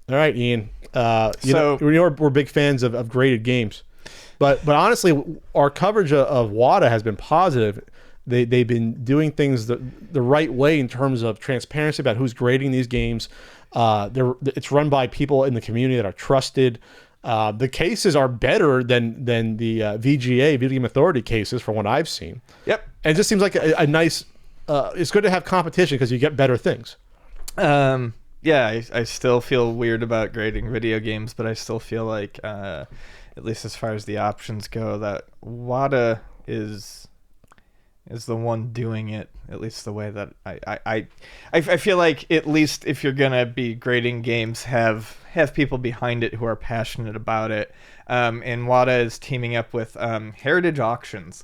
All right, Ian. We're big fans of graded games, but honestly, our coverage of WATA has been positive. They've been doing things the right way in terms of transparency about who's grading these games. It's run by people in the community that are trusted. The cases are better than the VGA, Video Game Authority cases, from what I've seen. Yep. And it just seems like a nice. It's good to have competition because you get better things. Yeah, I still feel weird about grading video games, but I still feel like, at least as far as the options go, that WATA is the one doing it, at least the way that I feel like, at least if you're gonna be grading games, have people behind it who are passionate about it. And WATA is teaming up with Heritage Auctions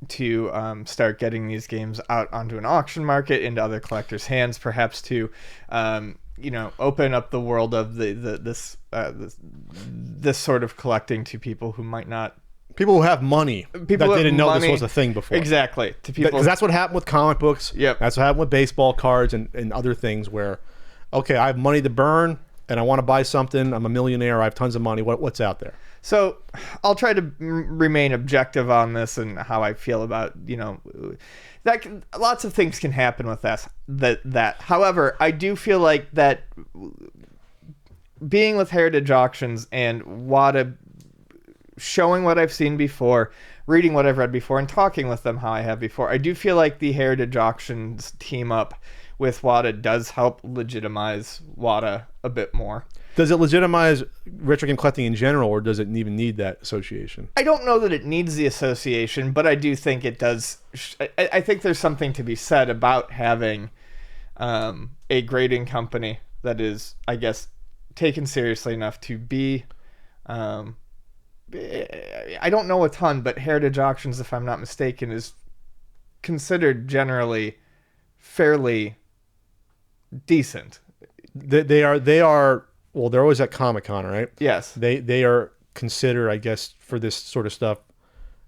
to start getting these games out onto an auction market, into other collectors' hands, perhaps to open up the world of this sort of collecting to people who might not. People who have money that didn't know this was a thing before. Exactly. To people, because that's what happened with comic books. Yep. That's what happened with baseball cards and other things where, okay, I have money to burn and I want to buy something. I'm a millionaire. I have tons of money. What's out there? So I'll try to remain objective on this and how I feel about, that lots of things can happen with that. However, I do feel like that being with Heritage Auctions and WATA, showing what I've seen before, reading what I've read before, and talking with them how I have before, I do feel like the Heritage Auctions team up with WATA does help legitimize WATA a bit more. Does it legitimize retro game collecting in general, or does it even need that association? I don't know that it needs the association, but I do think it does. I think there's something to be said about having a grading company that is, I guess, taken seriously enough to be... I don't know a ton, but Heritage Auctions, if I'm not mistaken, is considered generally fairly decent. They are. Well, they're always at Comic-Con, right? Yes. They are considered, I guess, for this sort of stuff,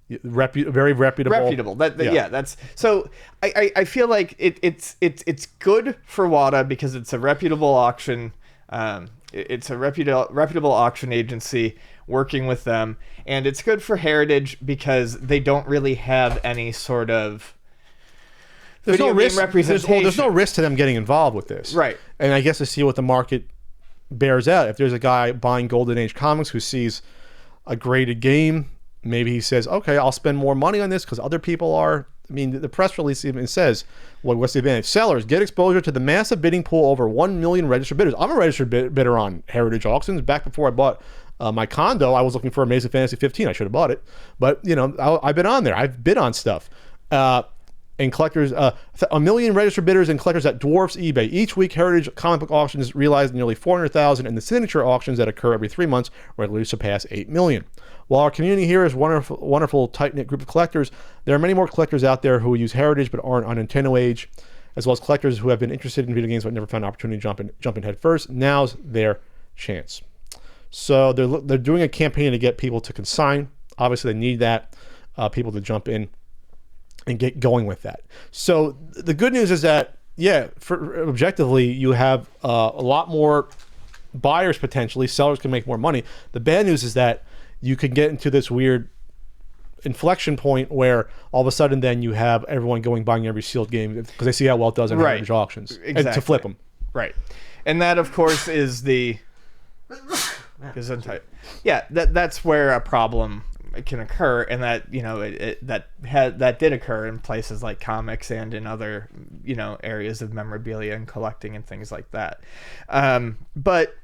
very reputable. Reputable. That's so. I feel like it's good for WATA because it's a reputable auction. It's a reputable auction agency working with them, and it's good for Heritage because they don't really have any sort of there's no risk representation. There's no risk to them getting involved with this, right? And I guess to see what the market bears out. If there's a guy buying Golden Age comics who sees a graded game, maybe he says, okay, I'll spend more money on this because other people are. I mean, the press release even says, what's the advantage? Sellers get exposure to the massive bidding pool, over 1 million registered bidders. I'm a registered bidder on Heritage Auctions. Back before I bought my condo, I was looking for Amazing Fantasy 15. I should have bought it. But, I've been on there. I've bid on stuff. And collectors, 1 million registered bidders and collectors that dwarfs eBay. Each week, Heritage comic book auctions realize nearly 400,000, and the signature auctions that occur every 3 months regularly surpass 8 million. While our community here is wonderful tight-knit group of collectors, there are many more collectors out there who use Heritage but aren't on Nintendo Age, as well as collectors who have been interested in video games but never found an opportunity to jump in head first. Now's their chance. So they're doing a campaign to get people to consign. Obviously, they need that, people to jump in and get going with that. So the good news is that, objectively, you have a lot more buyers potentially. Sellers can make more money. The bad news is that you could get into this weird inflection point where all of a sudden then you have everyone buying every sealed game because they see how well it does in Heritage Auctions. Exactly. And to flip them. Right. And that, of course, is the... that's where a problem can occur, and that that did occur in places like comics and in other areas of memorabilia and collecting and things like that. But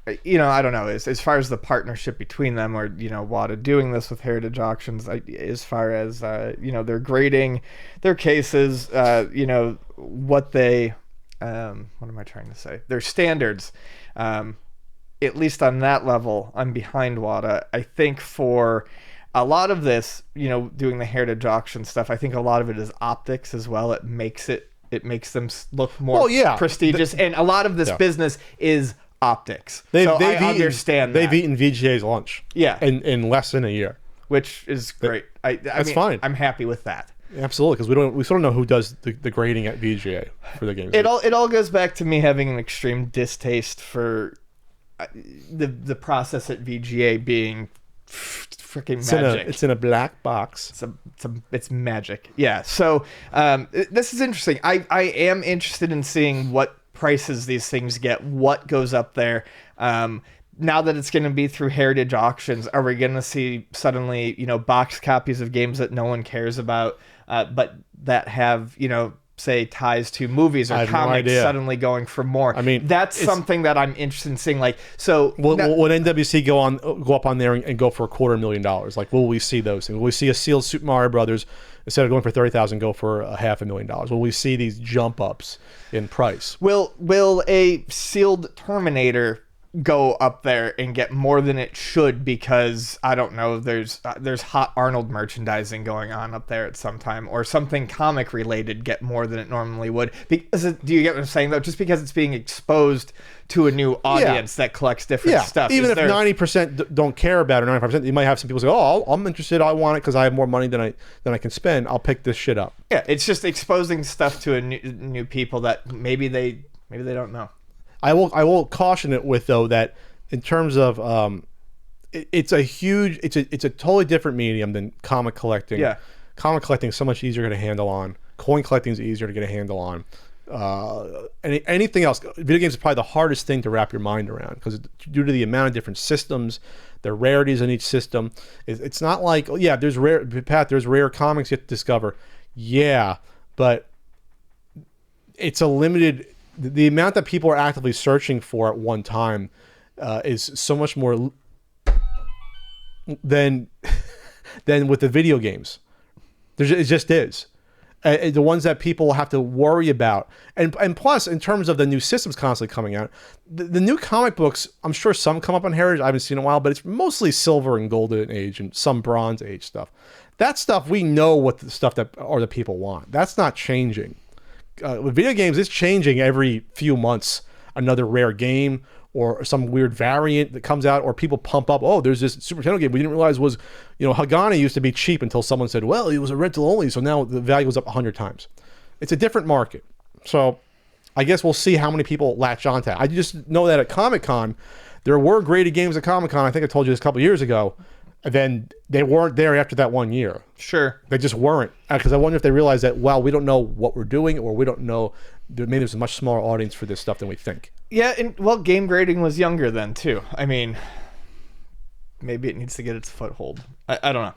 I don't know, as far as the partnership between them, or WATA doing this with Heritage Auctions, as far as they're grading their cases, what they what am I trying to say, their standards, at least on that level, I'm behind WATA. I think for a lot of this, doing the Heritage Auction stuff, I think a lot of it is optics as well. It makes them look more prestigious, and a lot of this business is optics. I understand they've eaten VGA's lunch. Yeah, in less than a year, which is great. That's fine. I'm happy with that. Absolutely, because we still don't know who does the grading at VGA for the games. It all goes back to me having an extreme distaste for the process at VGA being freaking magic. It's in a black box. It's magic. Yeah. So this is interesting. I am interested in seeing what prices these things get, what goes up there. Now that it's going to be through heritage auctions, are we going to see suddenly, box copies of games that no one cares about, but that have, say ties to movies or comics suddenly going for more? I mean, that's something that I'm interested in seeing. Like, so will NWC go up on there and go for $250,000? Like, will we see those things? Will we see a sealed Super Mario Brothers, instead of going for $30,000, go for $500,000? Will we see these jump ups in price? Will a sealed Terminator go up there and get more than it should because, I don't know, there's Hot Arnold merchandising going on up there at some time, or something comic related get more than it normally would? Because do you get what I'm saying, though? Just because it's being exposed to a new audience that collects different stuff. Even if 90% don't care about it, 95%, you might have some people say, "Oh, I'm interested. I want it because I have more money than I can spend. I'll pick this shit up." Yeah, it's just exposing stuff to a new people that maybe they don't know. I will caution it with, though, that in terms of it's a totally different medium than comic collecting. Yeah. Comic collecting is so much easier to get a handle on. Coin collecting is easier to get a handle on. Anything else, video games is probably the hardest thing to wrap your mind around, because due to the amount of different systems, the rarities in each system. It's not like, there's rare comics you have to discover. Yeah, but it's a limited. The amount that people are actively searching for at one time is so much more than with the video games. It just is. The ones that people have to worry about. And plus, in terms of the new systems constantly coming out, the new comic books, I'm sure some come up on Heritage. I haven't seen in a while, but it's mostly Silver and Golden Age and some Bronze Age stuff. That stuff, we know what the stuff that are the people want. That's not changing. With video games, it's changing every few months. Another rare game or some weird variant that comes out, or people pump up, oh, there's this Super Nintendo game we didn't realize was, Hagani used to be cheap, until someone said, well, it was a rental only, so now the value was up 100 times. It's a different market. So I guess we'll see how many people latch onto that. I just know that at Comic-Con, there were graded games at Comic-Con. I think I told you this a couple of years ago. And then they weren't there after that 1 year. Sure. They just weren't. Because I wonder if they realized that, well, we don't know what we're doing, or we don't know, maybe there's a much smaller audience for this stuff than we think. Yeah, and game grading was younger then, too. I mean, maybe it needs to get its foothold. I don't know.